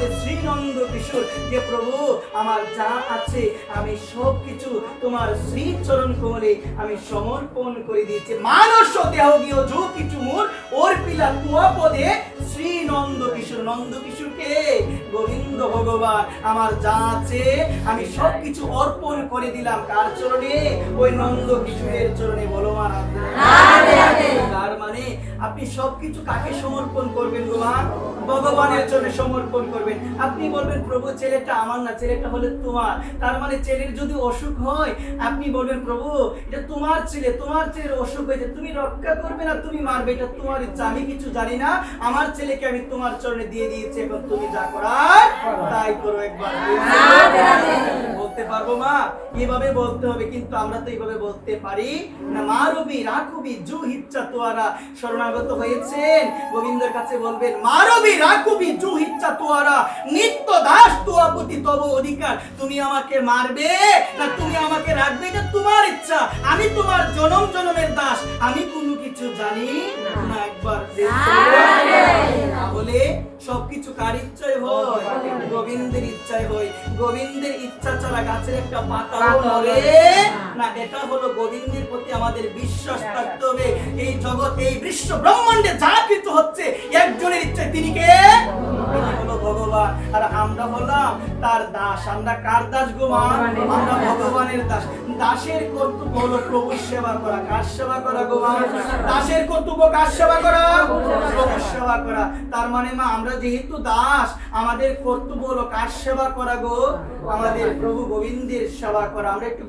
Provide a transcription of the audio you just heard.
পদে শ্রী নন্দ কিশোর যে প্রভু আমার যা আছে আমি সব কিছু তোমার শ্রী চরণ কমলে আমি সমর্পণ করে দিয়েছি। মানস দেহ গিয়ে যো কিছু মোর ওর পিলা তুয়া পদে শ্রী নন্দ কিশোর। নন্দ কিশোরকে গোবিন্দ ভগবান আমার যা আছে আমি সব কিছু অর্পণ করে দিলাম কার চরণে? ওই নন্দ কিশোরের চরণে। বলো মা তার মানে আপনি সবকিছু কাকে সমর্পণ করবেন গো মা? ভগবানের জন্য সমর্পণ করবেন। আপনি বলবেন প্রভু ছেলেটা আমার না, ছেলেটা হলে তোমার। তার মানে ছেলের যদি অসুখ হয় আপনি বলবেন প্রভু এটা তোমার ছেলে, তোমার ছেলের অসুখ হয়েছে, তুমি রক্ষা করবে না তুমি মারবে, এটা তোমার ইচ্ছা, আমি কিছু জানি না। আমার ছেলেকে আমি তোমার চরণে দিয়ে দিয়েছি, এখন তুমি যা করার তাই করো। একবার বলতে পারবো মা? এভাবে বলতে হবে, কিন্তু আমরা তো এইভাবে বলতে পারি না। মা রবি রাখবি জু ইচ্ছা তোয়ারা শরণাগত হয়েছেন গোবিন্দের কাছে বলবেন মা রবি রাখবি জু ইচ্ছা তোয়ারা নিত্য দাস তোয়াপতি তব অধিকার। তুমি আমাকে মারবে না তুমি আমাকে রাখবে, এটা তোমার ইচ্ছা, আমি তোমার জনম জনমের দাস, আমি কোনো কিছু জানি না। একবার তাহলে সবকিছু কার ইচ্ছায় হয়? গোবিন্দের ইচ্ছায় হয়। গোবিন্দের ইচ্ছা ছাড়া গাছের একটা পাতাও নড়ে না। এটা হলো গোবিন্দের প্রতি আমাদের বিশ্বাস থাকতে হবে। এই জগৎ এই বিশ্ব ব্রহ্মাণ্ডে যা কিছু হচ্ছে একজনের ইচ্ছায়, তিনি কে? তিনি হলো ভগবান। আর আমরা হলাম তার দাস। আমরা কার দাস গো মা? আমরা ভগবানের দাস। দাসের কর্তব্য হলো প্রভুর সেবা করা। কার সেবা করা গো মা? দাসের কর্তব্য কার সেবা করা? প্রভুর সেবা করা। তার মানে মা আমরা যেহেতু দাস আমাদের কর্তব্য হলো কার সেবা করা গো? আমাদের প্রভু গোবিন্দের সেবা করা। আমরা একটু